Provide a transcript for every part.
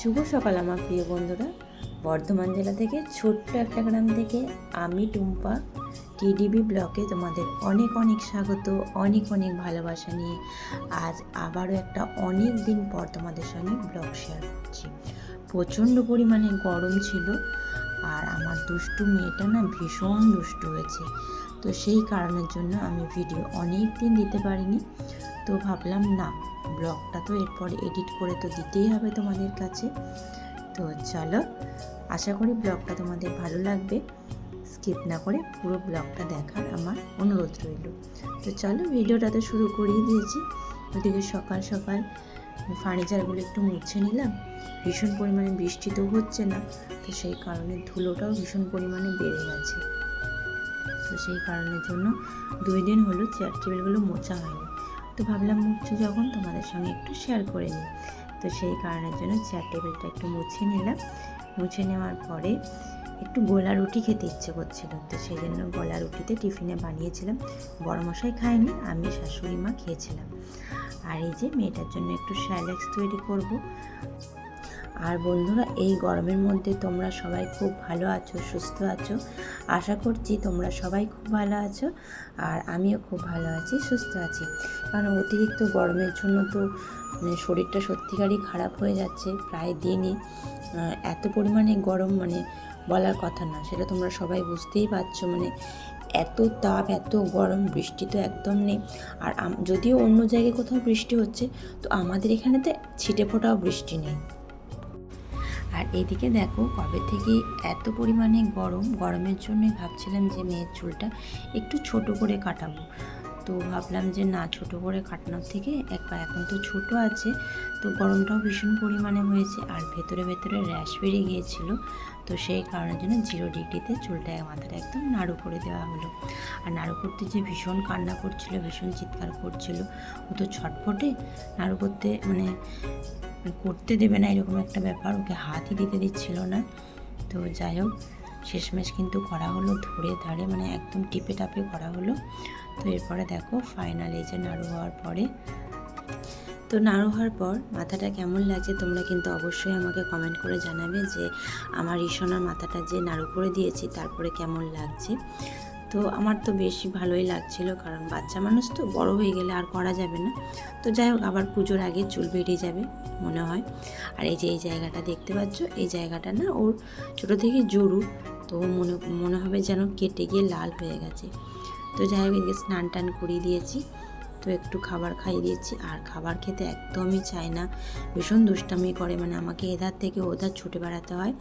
শুভ সকাল আমার প্রিয় বন্ধুরা। বর্ধমান জেলা থেকে ছোট্ট একটা গ্রাম থেকে আমি টুম্পা টিডিবি ব্লকে তোমাদের অনেক অনেক স্বাগত, অনেক অনেক ভালোবাসা নিয়ে আজ আবারও একটা অনেক দিন পর তোমাদের সঙ্গে ব্লগ শেয়ার করছি। প্রচণ্ড পরিমাণে গরম ছিল আর আমার দুষ্টু মেয়েটা না ভীষণ দুষ্টু হয়েছে, তো সেই কারণের জন্য আমি ভিডিও অনেক দিন দিতে পারিনি। তো ভাবলাম না, ব্লগটা তো এরপর এডিট করে তো দিতেই হবে তোমাদের কাছে। তো চলো, আশা করি ব্লগটা তোমাদের ভালো লাগবে। স্কিপ না করে পুরো ব্লগটা দেখার আমার অনুরোধ রইল। তো চলো, ভিডিওটা তো শুরু করেই দিয়েছি। ওদিকে সকাল সকাল ফার্নিচারগুলো একটু মুছে নিলাম। ভীষণ পরিমাণে বৃষ্টি তো হচ্ছে না, তো সেই কারণে ধুলোটাও ভীষণ পরিমাণে বেড়ে গেছে। তো সেই কারণের জন্য 2 দিন হলো চেয়ার টেবিলগুলো মোছা হয়নি। তো ভাবলাম মুছে যখন তোমাদের সঙ্গে একটু শেয়ার করে নিই, তো সেই কারণের জন্য চেয়ার টেবিলটা একটু মুছে নিলাম। মুছে নেওয়ার পরে একটু গোলা রুটি খেতে ইচ্ছে করছিল, তো সেই জন্য গোলা রুটিতে টিফিনে বানিয়েছিলাম। বড়মশাই খায়নি, আমি শাশুড়ি মা খেয়েছিলাম। আর এই যে মেয়েটার জন্য একটু স্যালাড তৈরি করব। আর বন্ধুরা, এই গরমের মধ্যে তোমরা সবাই খুব ভালো আছো, সুস্থ আছো। আশা করছি তোমরা সবাই খুব ভালো আছো, আর আমিও খুব ভালো আছি, সুস্থ আছি। কারণ অতিরিক্ত গরমের জন্য তো শরীরটা সত্যিকারই খারাপ হয়ে যাচ্ছে প্রায় দিনই। এত পরিমাণে গরম বলার কথা না, সেটা তোমরা সবাই বুঝতেই পারছো। এত তাপ, এত গরম, বৃষ্টি তো একদম নেই। আর যদিও অন্য জায়গায় কোথাও বৃষ্টি হচ্ছে, তো আমাদের এখানেতে ছিটে ফোটাও বৃষ্টি নেই। আর এদিকে দেখো, কবে থেকে এত পরিমাণে গরমের জন্যই ভাবছিলাম যে মেয়ের চুলটা একটু ছোট করে কাটাবো। তো ভাবলাম যে না, ছোট করে কাটানোর থেকে এখন তো ছোট আছে, তো গরমটাও ভীষণ পরিমাণে হয়েছে আর ভেতরে ভেতরে র্যাশ বেরিয়ে গিয়েছিল। তো সেই কারণের জন্য 0 ডিগ্রিতে চুলটা মাথাটা একদম নাড়ু করে দেওয়া হলো। আর নাড়ু করতে যে ভীষণ কান্না করছিল, ভীষণ চিৎকার করছিল। ও তো ছটফটে, নাড়ু করতে করতে দেবে না এরকম একটা ব্যাপার, ওকে হাতই দিতে দিচ্ছিল না। তো যাই হোক, শেষমেশ কিন্তু করা হলো, ধরে একদম টিপে টাপে করা হলো। তো এরপরে দেখো ফাইনাল এই যে নাড়ু হওয়ার পরে, তো নাড়ু হওয়ার পর মাথাটা কেমন লাগছে তোমরা কিন্তু অবশ্যই আমাকে কমেন্ট করে জানাবে যে আমার ঈশানার মাথাটা যে নাড়ু করে দিয়েছি তারপরে কেমন লাগছে। তো আমার তো বেশি ভালোই লাগছিল, কারণ বাচ্চা মানুষ তো, বড় হয়ে গেলে আর করা যাবে না। তো যাই হোক, আবার পুজোর আগে চুল বেরিয়ে যাবে মনে হয়। আর এই যে এই জায়গাটা দেখতে পাচ্ছ, এই জায়গাটা না ওর ছোটো থেকে জরু, তো মনে হবে যেন কেটে গিয়ে লাল হয়ে গেছে। তো যাই হোক, এদিকে স্নান টান করিয়ে দিয়েছি, তো একটু খাবার খাইয়ে দিয়েছি। আর খাবার খেতে একদমই চায় না, ভীষণ দুষ্টামি করে, আমাকে এধার থেকে ওধার ছুটে বেড়াতে হয়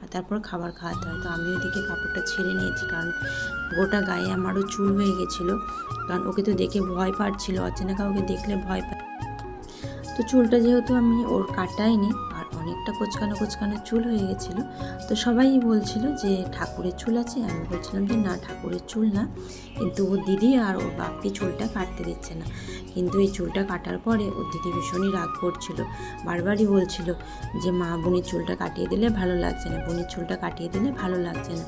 আর তারপর খাবার খাওয়াতে হয়। তো আমি ওইদিকে কাপড়টা ছেড়ে নিয়েছি, কারণ গোটা গায়ে আমারও চুল হয়ে গেছিলো। কারণ ওকে তো দেখে ভয় পাচ্ছিল, অচেনা কাউকে দেখলে ভয় পায়। তো চুলটা যেহেতু আমি ওর কাটাইনি, আর অনেকটা কোচকানো চুল হয়ে গেছিলো, তো সবাই বলছিল যে ঠাকুরের চুল আছে। আমি বলছিলাম যে না, ঠাকুরের চুল না, কিন্তু ওর দিদি আর ওর বাপি চুলটা কাটতে দিচ্ছে না। কিন্তু এই চুলটা কাটার পরে ওর দিদি ভীষণই রাগ করছিল, বারবারই বলছিল যে মা, বোনের চুলটা কাটিয়ে দিলে ভালো লাগছে না, বোনের চুলটা কাটিয়ে দিলে ভালো লাগছে না।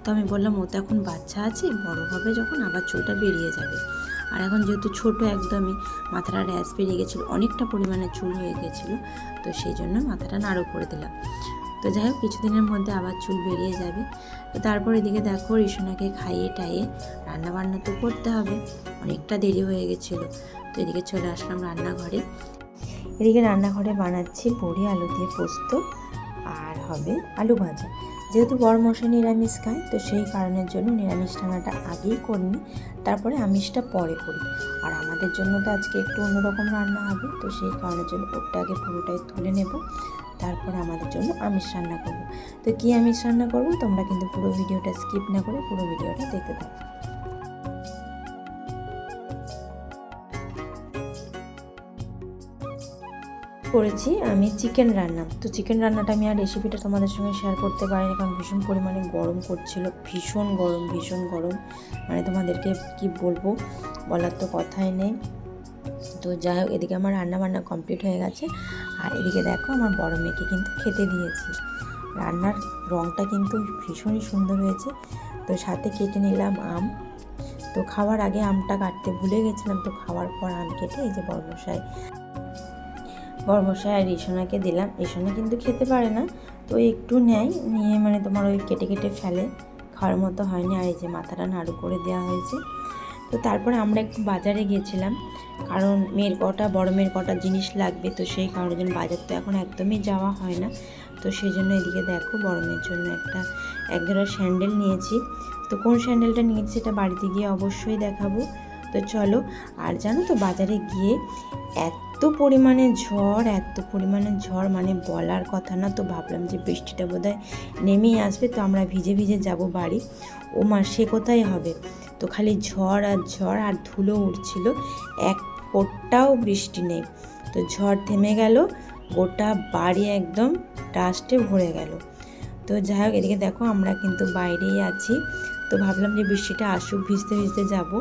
তো আমি বললাম ও তো এখন বাচ্চা আছে, বড় হবে যখন আবার চুলটা বেরিয়ে যাবে। আর এখন যেহেতু ছোটো, একদমই মাথাটা র্যাশ বেরিয়ে গেছিলো, অনেকটা পরিমাণে চুল হয়ে গেছিলো, তো সেই জন্য মাথাটা নাড়ু করে দিলাম। তো যাই হোক, কিছুদিনের মধ্যে আবার চুল বেরিয়ে যাবে। তো তারপর এদিকে দেখো, ঋষণাকে খাইয়ে টাইয়ে রান্নাবান্না তো করতে হবে, অনেকটা দেরি হয়ে গেছিলো। তো এদিকে চলে আসলাম রান্নাঘরে। এদিকে রান্নাঘরে বানাচ্ছি বড়ি আলু দিয়ে পোস্ত, আর হবে আলু ভাজা। যেহেতু বড়মশাই নিরামিষ খায়, তো সেই কারণের জন্য নিরামিষ রান্নাটা আগেই করিনি, তারপরে আমিষটা পরে করি। আর আমাদের জন্য তো আজকে একটু অন্যরকম রান্না হবে, তো সেই কারণের জন্য ওটা আগে পুরোটাই তুলে নেব, তারপরে আমাদের জন্য আমিষ রান্না করব। তো কী আমিষ রান্না করব তোমরা কিন্তু পুরো ভিডিওটা স্কিপ না করে পুরো ভিডিওটা দেখতে থাকো। করেছি আমি চিকেন রান্না। তো চিকেন রান্নাটা আমি আর রেসিপিটা তোমাদের সঙ্গে শেয়ার করতে পারিনি, কারণ ভীষণ পরিমাণে গরম করছিল, ভীষণ গরম। তোমাদেরকে কি বলবো, বলার তো কথাই নেই। তো যাই হোক, এদিকে আমার রান্নাবান্না কমপ্লিট হয়ে গেছে। আর এদিকে দেখো, আমার বড় মেয়েকে কিন্তু খেতে দিয়েছি। রান্নার রঙটা কিন্তু ভীষণই সুন্দর হয়েছে। তো সাথে কেটে নিলাম আম। তো খাওয়ার আগে আমটা কাটতে ভুলে গেছিলাম, তো খাওয়ার পর আম কেটে এই যে বড়মশাই বড়মশাই আর রিসোনাকে দিলাম। রিসোনা কিন্তু খেতে পারে না, তো একটু নেয়, নিয়ে মানে তোমার ওই কেটে কেটে ফেলে, খাওয়ার মতো হয়নি। আর এই যে মাথাটা নাড়ু করে দেওয়া হয়েছে। তো তারপরে আমরা একটু বাজারে গিয়েছিলাম, কারণ বড় মেয়ের কটা জিনিস লাগবে, তো সেই কারণের জন্য বাজার তো এখন একদমই যাওয়া হয় না। তো সেই জন্য এদিকে দেখো বড় মেয়ের জন্য এক জোড়া স্যান্ডেল নিয়েছি। তো কোন স্যান্ডেলটা নিয়েছি সেটা বাড়িতে গিয়ে অবশ্যই দেখাবো। তো চলো। আর জানো তো বাজারে গিয়ে এত পরিমাণে ঝড় মানে বলার কথা না। তো ভাবলাম যে বৃষ্টিটা বোধহয় নেমেই আসবে, তো আমরা ভিজে ভিজে যাব বাড়ি। ও মা, সে কোথায় হবে, তো খালি ঝড় আর ধুলো উঠছিল, এক ফোঁটাও বৃষ্টি নেই। তো ঝড় থেমে গেল, গোটা বাড়ি একদম ডাস্টে ভরে গেল। তো যাই হোক, এদিকে দেখো আমরা কিন্তু বাইরেই আছি। তো ভাবলাম যে বৃষ্টিটা আসুক, ভিজতে ভিজতে যাব,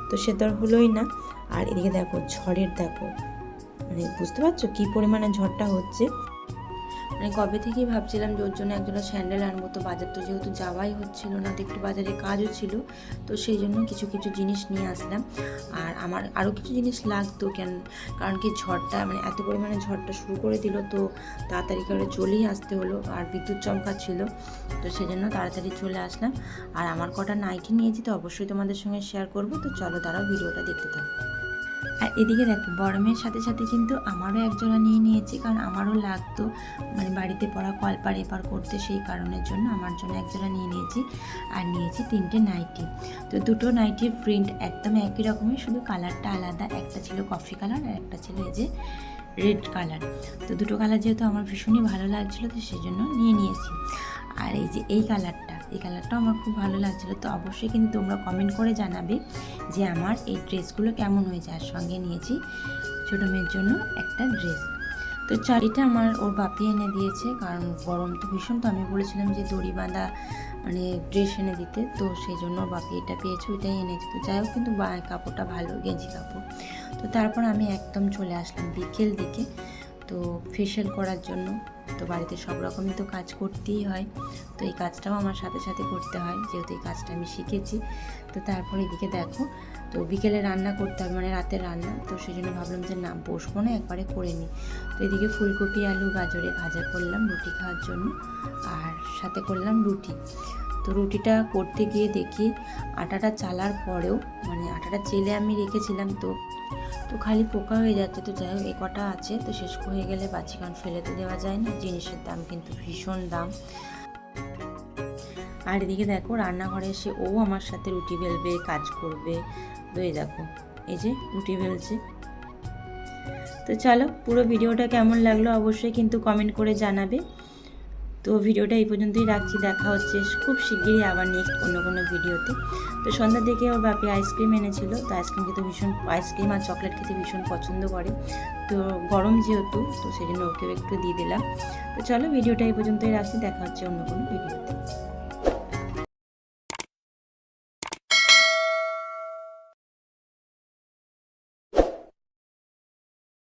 তো সে তো আর হলোই না। আর এদিকে দেখো দেখো, মানে বুঝতে পারছো কী পরিমাণে ঝড়টা হচ্ছে। মানে কবে থেকেই ভাবছিলাম যে ওর জন্য একজোড়া স্যান্ডেল আনবো। তো বাজার তো যেহেতু যাওয়াই হচ্ছিল না, তো একটু বাজারে কাজও ছিল, তো সেই জন্য কিছু কিছু জিনিস নিয়ে আসলাম। আর আমার আরও কিছু জিনিস লাগতো, কারণ কি ঝড়টা মানে এত পরিমাণে ঝড়টা শুরু করে দিল, তো তাড়াতাড়ি করে চলেই আসতে হলো। আর বিদ্যুৎ চমকা ছিল, তো সেই জন্য তাড়াতাড়ি চলে আসলাম। আর আমার কটা নাইটি নিয়েছি, তো অবশ্যই তোমাদের সঙ্গে শেয়ার করবো। তো চলো দাঁড়াও, ভিডিওটা দেখতে থাকো। আর এদিকে দেখো বড় মেয়ের সাথে সাথে কিন্তু আমারও একজোড়া নিয়ে নিয়েছি, কারণ আমারও লাগতো মানে বাড়িতে পড়া কলপার এপার করতে, সেই কারণের জন্য আমার জন্য একজোড়া নিয়ে নিয়েছি। আর নিয়েছি 3টে নাইটি। তো দুটো নাইটির প্রিন্ট একদম একই রকমের, শুধু কালারটা আলাদা। একটা ছিল কফি কালার আর একটা ছিল এই যে রেড কালার। তো দুটো কালার যেহেতু আমার ভীষণই ভালো লাগছিলো, তো সেই জন্য নিয়ে নিয়েছি। আর এই যে এই কালারটাও আমার খুব ভালো লাগছিলো। তো অবশ্যই কিন্তু তোমরা কমেন্ট করে জানাবে যে আমার এই ড্রেসগুলো কেমন হয়েছে। আর সঙ্গে নিয়েছি ছোটো মেয়ের জন্য একটা ড্রেস। তো এটা আমার ওর বাপি এনে দিয়েছে, কারণ গরম তো ভীষণ, তো আমি বলেছিলাম যে দড়ি বাঁধা মানে ড্রেস এনে দিতে, তো সেই জন্য বাপি এটা পেয়েছে, ওইটাই এনেছে। তো যাই হোক, কিন্তু কাপড়টা ভালো, গেঞ্জি কাপড়। তো তারপর আমি একদম চলে আসলাম বিকেল দিকে, তো ফেশিয়াল করার জন্য। তো বাড়িতে সব রকমই তো কাজ করতেই হয়, তো এই কাজটাও আমার সাথে সাথে করতে হয়, যেহেতু এই কাজটা আমি শিখেছি। তো তারপরে এদিকে দেখো, তো বিকেলে রান্না করতে হবে, মানে রাতের রান্না। তো সেই জন্য ভাবলাম যে না, বসবো না, একবারে করে নিই। তো এদিকে ফুলকপি আলু গাজরে ভাজা করলাম রুটি খাওয়ার জন্য, আর সাথে করলাম রুটি। তো রুটিটা করতে গিয়ে দেখি আটাটা চালার পরেও, মানে আটাটা চেলে আমি রেখেছিলাম, তো খালি পোকা হয়ে যাচ্ছে। তো যাই হোক, এ কটা আছে, তো শেষ হয়ে গেলে বাঁচি, কারণ ফেলে তো দেওয়া যায় না, জিনিসের দাম কিন্তু ভীষণ দাম। আর এদিকে দেখো রান্নাঘরে এসে ও আমার সাথে রুটি বেলবে, কাজ করবে। তো এই দেখো, এই যে রুটি বেলছে। তো চলো, পুরো ভিডিওটা কেমন লাগলো অবশ্যই কিন্তু কমেন্ট করে জানাবে। তো ভিডিওটা এই পর্যন্তই রাখছি, দেখা হচ্ছে খুব শিগগিরই আবার নেক্সট অন্য কোনো ভিডিওতে। তো সন্ধ্যার দিকে ওর বাপি আইসক্রিম এনেছিল, তো আইসক্রিম আর চকলেট খেতে ভীষণ পছন্দ করে। তো গরম যেহেতু, তো সেই জন্য ওকেও একটু দিয়ে দিলাম। তো চলো, ভিডিওটা এই পর্যন্তই রাখছি, দেখা হচ্ছে অন্য কোনো ভিডিওতে।